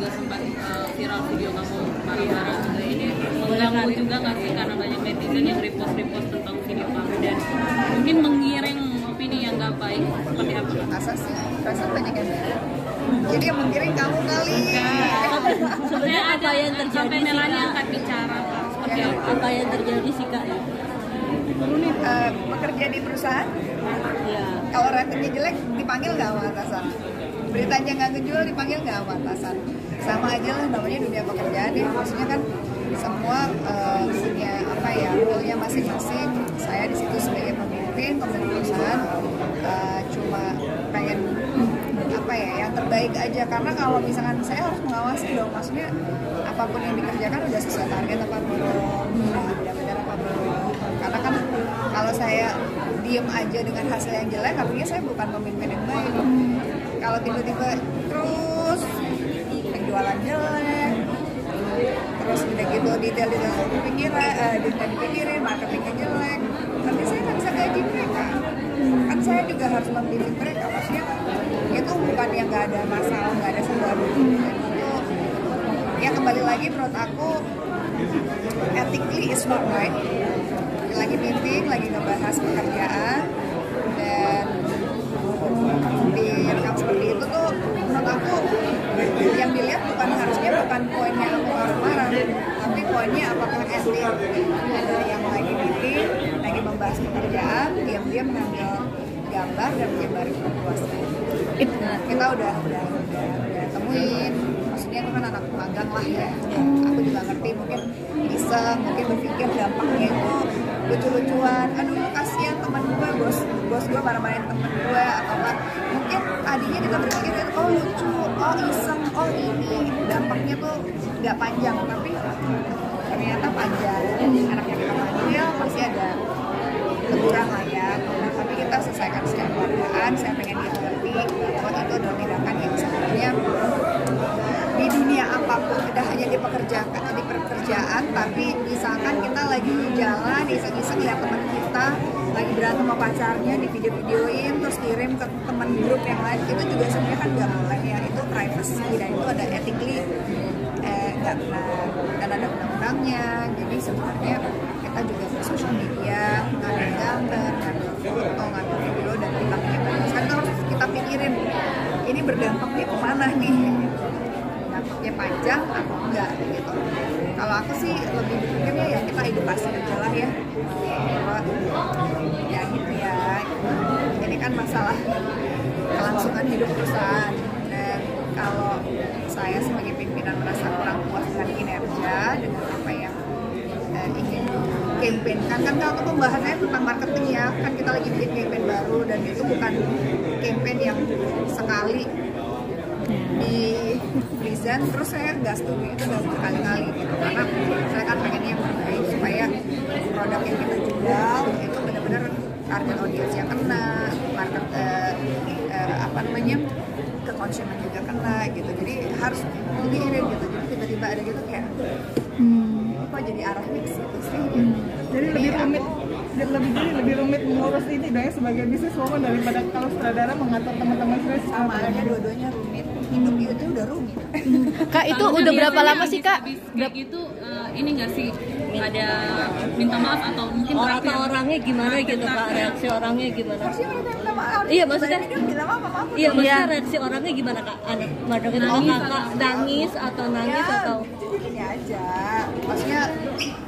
juga sempat viral video kamu marah-marah juga. Ini mengganggu juga nggak sih karena banyak netizen yang repost tentang video kamu dan mungkin menggiring opini yang nggak baik seperti apa? Masa sih? Rasa banyak yang bilang. Jadi yang menggiring kamu kali. Sebenarnya apa yang terjadi sampai Melani angkat bicara Kak? Seperti apa yang terjadi sih Kak? Bekerja di perusahaan. Ya. Kalau ratingnya jelek dipanggil nggak sama atasan? Beritanya nggak ngejual dipanggil nggak sama atasan? Sama aja lah namanya dunia pekerjaan ya. Maksudnya kan semua punya apa ya, role-nya masing-masing. Saya di situ sebagai pemimpin perusahaan cuma pengen apa ya yang terbaik aja, karena kalau misalkan saya harus mengawasi dong, maksudnya apapun yang dikerjakan udah sesuai target apa belum, benar-benar apa belum. Karena kan kalau saya diem aja dengan hasil yang jelek, artinya saya bukan pemimpin yang baik. Kalau tiba-tiba terus penjualan jelek, terus udah gitu detail-detail dipikirin, marketingnya jelek, nanti saya nggak bisa gaji mereka. Kan saya juga harus membimbing mereka, maksudnya itu bukan yang nggak ada masalah, nggak ada sesuatu. Dan itu ya kembali lagi menurut aku ethically is not right. Lagi meeting, lagi ngebahas pekerjaan dan direkam seperti itu tuh menurut aku yang dilihat bukan poinnya aku marah-marah, tapi poinnya apakah etik. Ada yang lagi meeting, lagi membahas pekerjaan, diam-diam mengambil gambar dan menyebarin ke luasnya. Kita udah temuin, maksudnya itu kan anak magang lah ya. Aku juga ngerti, mungkin bisa berpikir dampaknya itu lucu-lucuan, aduh kasihan teman gue, bos gue marah-marahin temen gue atau apa. Mungkin tadinya kita berpikir oh lucu, oh iseng, oh ini dampaknya tuh nggak panjang, tapi ternyata panjang. Anaknya kita panggil pasti ada teguran lah ya. Tapi kita selesaikan secara keluargaan. Saya pengen dia ngerti bahwa itu adalah tindakan yang sebenarnya di dunia apapun, tidak hanya di pekerjaan, tapi misalkan kita lagi jalan, iseng-iseng lihat teman kita lagi berantem sama pacarnya, di video-videoin terus kirim ke teman grup yang lain, itu juga sebenarnya kan nggak boleh ya, itu privacy dan itu ada ethically nggak benar dan ada undang-undangnya. Jadi sebenarnya kita juga ke social media ngambil gambar, ngambil foto, ngambil video dan kita menyebarkan. Kan harus kita pikirin ini berdampaknya kemana nih, dampaknya panjang atau enggak gitu. Kalau aku sih lebih berpikirnya ya kita edukasi aja lah ya, bahwa ya gitu ya, ini kan masalah kelangsungan hidup perusahaan. Dan kalau saya sebagai pimpinan merasa kurang puas dengan kinerja, dengan apa yang ingin campaign kan kalau pembahasannya tentang marketing ya, kan kita lagi bikin campaign baru dan itu bukan campaign yang sekali di present terus saya nggak setuju, itu udah berkali-kali gitu, karena saya kan pengennya yang terbaik supaya produk yang kita jual itu benar-benar target audience yang kena, market ke konsumen juga kena gitu. Jadi harus diirit gitu. Jadi tiba-tiba ada gitu kayak apa jadi arahnya ke situ sih. Jadi lebih rumit mengurus ini dong ya sebagai bisnis woman daripada kalau sutradara mengatur teman-teman saya. Sama aja dua-duanya rumit. Hidup itu udah rumit. Kak, itu udah berapa lama sih Kak? Kayak gitu ini nggak sih ada minta maaf atau mungkin Orangnya gimana gitu Kak, reaksi orangnya gimana? Harusnya mereka minta maaf. Iya maksudnya minta maaf. Iya maksudnya reaksi orangnya gimana Kak? Ada kakak nangis atau nangis ya, atau ini aja. Maksudnya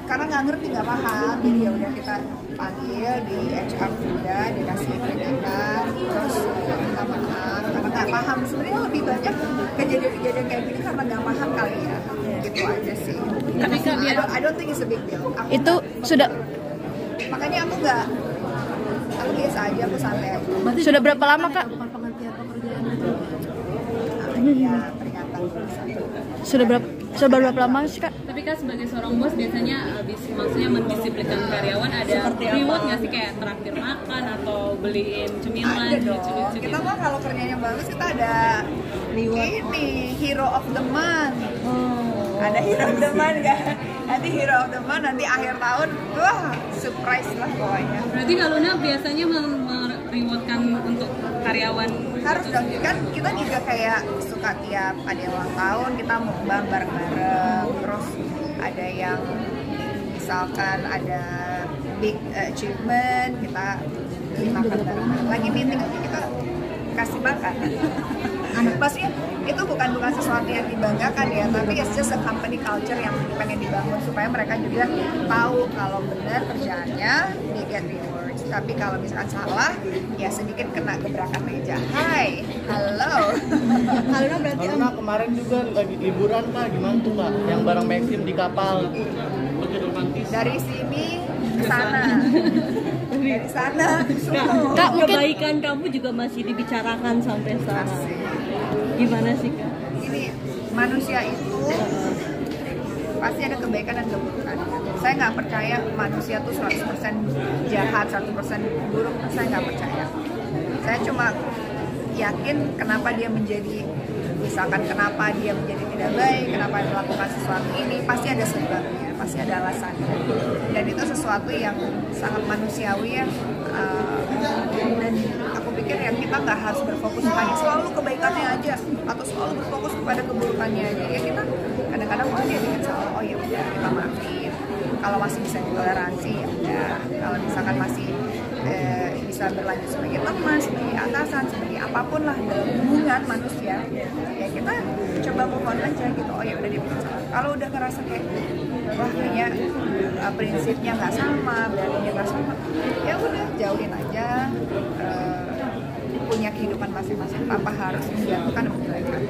karena nggak ngerti, nggak paham, jadi ya udah kita panggil di HR juga, dikasih peringatan, terus minta maaf karena nggak paham. Sebenarnya lebih banyak kejadian-kejadian kayak gini karena nggak paham kali ya, gitu aja sih. Tapi kan I don't think it's a big deal. itu sudah Makanya aku biasa aja, aku santai aja. sudah berapa lama Kak? Ya peringatan. Sudah berapa lama sih Kak? Tapi kan sebagai seorang bos biasanya maksudnya mendisiplinkan karyawan ada reward nggak sih, kayak traktir makan atau beliin cemilan? Ada dong. Kita mah kalau kerjanya bagus kita ada ini hero of the month. Ada hero of the month kan? Nanti hero of the month nanti akhir tahun, wah surprise lah pokoknya. Berarti Kak Luna biasanya merewardkan untuk karyawan Harus dong, kan kita juga kayak suka suka tiap ada yang ulang tahun kita mukbang bareng-bareng, terus ada yang misalkan ada big achievement kita makan bareng-bareng, lagi meeting aja kita kasih makan. Maksudnya itu bukan sesuatu yang dibanggakan ya, tapi it's just a company culture yang pengen dibangun supaya mereka juga tahu kalau benar kerjaannya they get rewards, tapi kalau misalkan salah ya sedikit kena gebrakan meja. Hai, halo. Karena berarti Karena kemarin juga lagi liburan Kak, gimana tuh Kak? Yang bareng Maxim di kapal. Begitu romantis. Dari sini ke sana. Dari sana. Kak, kebaikan kamu juga masih dibicarakan sampai sekarang. Asik. Gimana sih Kak? Ini manusia itu pasti ada kebaikan dan keburukan. Saya nggak percaya manusia tuh 100% jahat, 100% buruk. Saya nggak percaya. Saya cuma yakin kenapa dia menjadi, misalkan kenapa dia menjadi tidak baik, kenapa dia melakukan sesuatu ini, pasti ada sebabnya, pasti ada alasannya. Dan itu sesuatu yang sangat manusiawi ya. Dan aku pikir ya kita nggak harus berfokus hanya selalu kebaikannya aja atau selalu berfokus kepada keburukannya aja. Ya kita kadang-kadang mau dia bikin salah, oh ya udah kita maafin. Kalau masih bisa ditoleransi ya udah. Kalau misalkan masih bisa berlanjut sebagai teman, sebagai atasan, sebagai apapun lah dalam hubungan manusia, ya kita coba move on aja gitu. Oh ya udah dia bikin salah. Kalau udah ngerasa kayak wah kayaknya prinsipnya nggak sama, berarti nggak sama, ya udah jauhin aja. Punya kehidupan masing-masing tanpa harus menjatuhkan kebaikan.